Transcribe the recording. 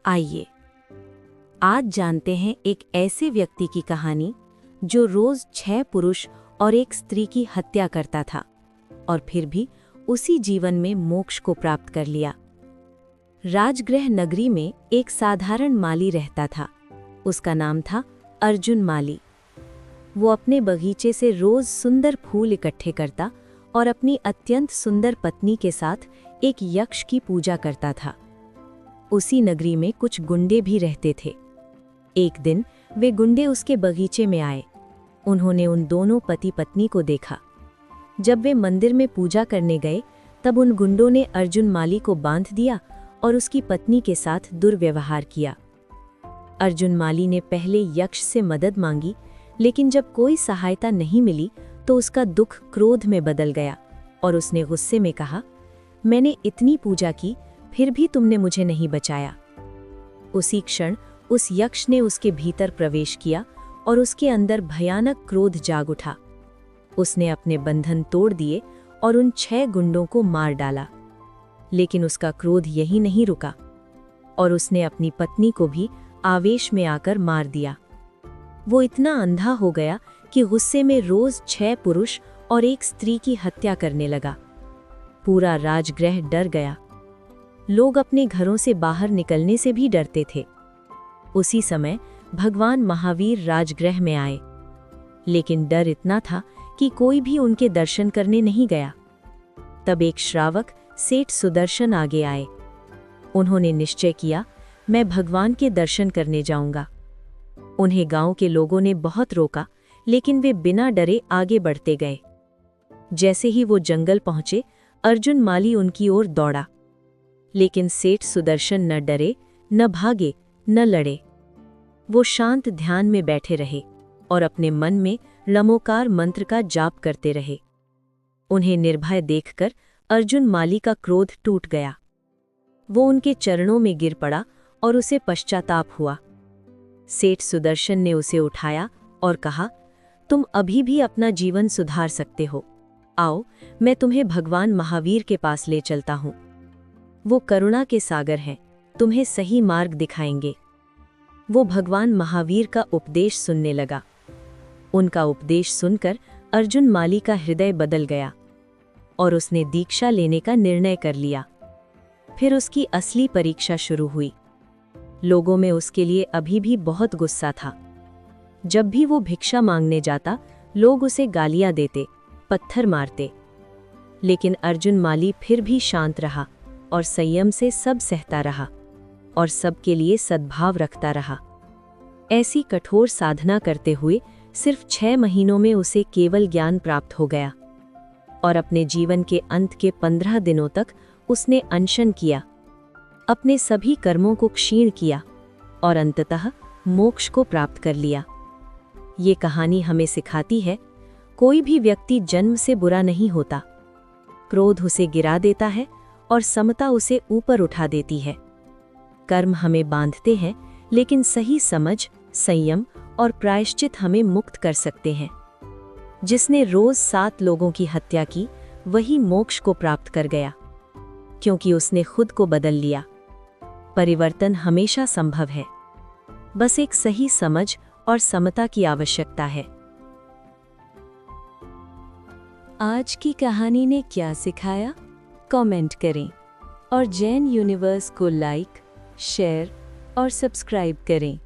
आइए आज जानते हैं एक ऐसे व्यक्ति की कहानी जो रोज 6 पुरुष और एक स्त्री की हत्या करता था और फिर भी उसी जीवन में मोक्ष को प्राप्त कर लिया। राजगृह नगरी में एक साधारण माली रहता था। उसका नाम था अर्जुन माली। वो अपने बगीचे से रोज सुंदर फूल इकट्ठे करता और अपनी अत्यंत सुंदर पत्नी के साथ एक यक्ष की पूजा करता था। उसी नगरी में कुछ गुंडे भी रहते थे। एक दिन वे गुंडे उसके बगीचे में आए। उन्होंने उन दोनों पति पत्नी को देखा। जब वे मंदिर में पूजा करने गए तब उन गुंडों ने अर्जुन माली को बांध दिया और उसकी पत्नी के साथ दुर्व्यवहार किया। अर्जुन माली ने पहले यक्ष से मदद मांगी, लेकिन जब कोई सहायता नहीं मिली तो उसका दुख क्रोध में बदल गया और उसने गुस्से में कहा, मैंने इतनी पूजा की फिर भी तुमने मुझे नहीं बचाया। उसी क्षण उस यक्ष ने उसके भीतर प्रवेश किया और उसके अंदर भयानक क्रोध जाग उठा। उसने अपने बंधन तोड़ दिए और उन 6 गुंडों को मार डाला। लेकिन उसका क्रोध यही नहीं रुका और उसने अपनी पत्नी को भी आवेश में आकर मार दिया। वो इतना अंधा हो गया कि गुस्से में रोज 6 पुरुष और एक स्त्री की हत्या करने लगा। पूरा राजगृह डर गया। लोग अपने घरों से बाहर निकलने से भी डरते थे। उसी समय भगवान महावीर राजगृह में आए, लेकिन डर इतना था कि कोई भी उनके दर्शन करने नहीं गया। तब एक श्रावक सेठ सुदर्शन आगे आए। उन्होंने निश्चय किया, मैं भगवान के दर्शन करने जाऊंगा। उन्हें गांव के लोगों ने बहुत रोका, लेकिन वे बिना डरे आगे बढ़ते गए। जैसे ही वो जंगल पहुंचे, अर्जुन माली उनकी ओर दौड़ा। लेकिन सेठ सुदर्शन न डरे, न भागे, न लड़े। वो शांत ध्यान में बैठे रहे और अपने मन में लमोकार मंत्र का जाप करते रहे। उन्हें निर्भय देखकर अर्जुन माली का क्रोध टूट गया। वो उनके चरणों में गिर पड़ा और उसे पश्चाताप हुआ। सेठ सुदर्शन ने उसे उठाया और कहा, तुम अभी भी अपना जीवन सुधार सकते हो। आओ, मैं तुम्हें भगवान महावीर के पास ले चलता हूं। वो करुणा के सागर हैं, तुम्हें सही मार्ग दिखाएंगे। वो भगवान महावीर का उपदेश सुनने लगा। उनका उपदेश सुनकर अर्जुन माली का हृदय बदल गया और उसने दीक्षा लेने का निर्णय कर लिया। फिर उसकी असली परीक्षा शुरू हुई। लोगों में उसके लिए अभी भी बहुत गुस्सा था। जब भी वो भिक्षा मांगने जाता, लोग उसे गालियां देते, पत्थर मारते। लेकिन अर्जुन माली फिर भी शांत रहा और संयम से सब सहता रहा और सबके लिए सद्भाव रखता रहा। ऐसी कठोर साधना करते हुए सिर्फ 6 महीनों में उसे केवल ज्ञान प्राप्त हो गया और अपने जीवन के अंत के 15 दिनों तक उसने अनशन किया, अपने सभी कर्मों को क्षीण किया और अंततः मोक्ष को प्राप्त कर लिया। ये कहानी हमें सिखाती है, कोई भी व्यक्ति जन्म से बुरा नहीं होता। क्रोध उसे गिरा देता है और समता उसे ऊपर उठा देती है। कर्म हमें बांधते हैं, लेकिन सही समझ, संयम और प्रायश्चित हमें मुक्त कर सकते हैं। जिसने रोज 7 लोगों की हत्या की, वही मोक्ष को प्राप्त कर गया, क्योंकि उसने खुद को बदल लिया। परिवर्तन हमेशा संभव है, बस एक सही समझ और समता की आवश्यकता है। आज की कहानी ने क्या सिखाया? कमेंट करें और जैन यूनिवर्स को लाइक, शेयर और सब्सक्राइब करें।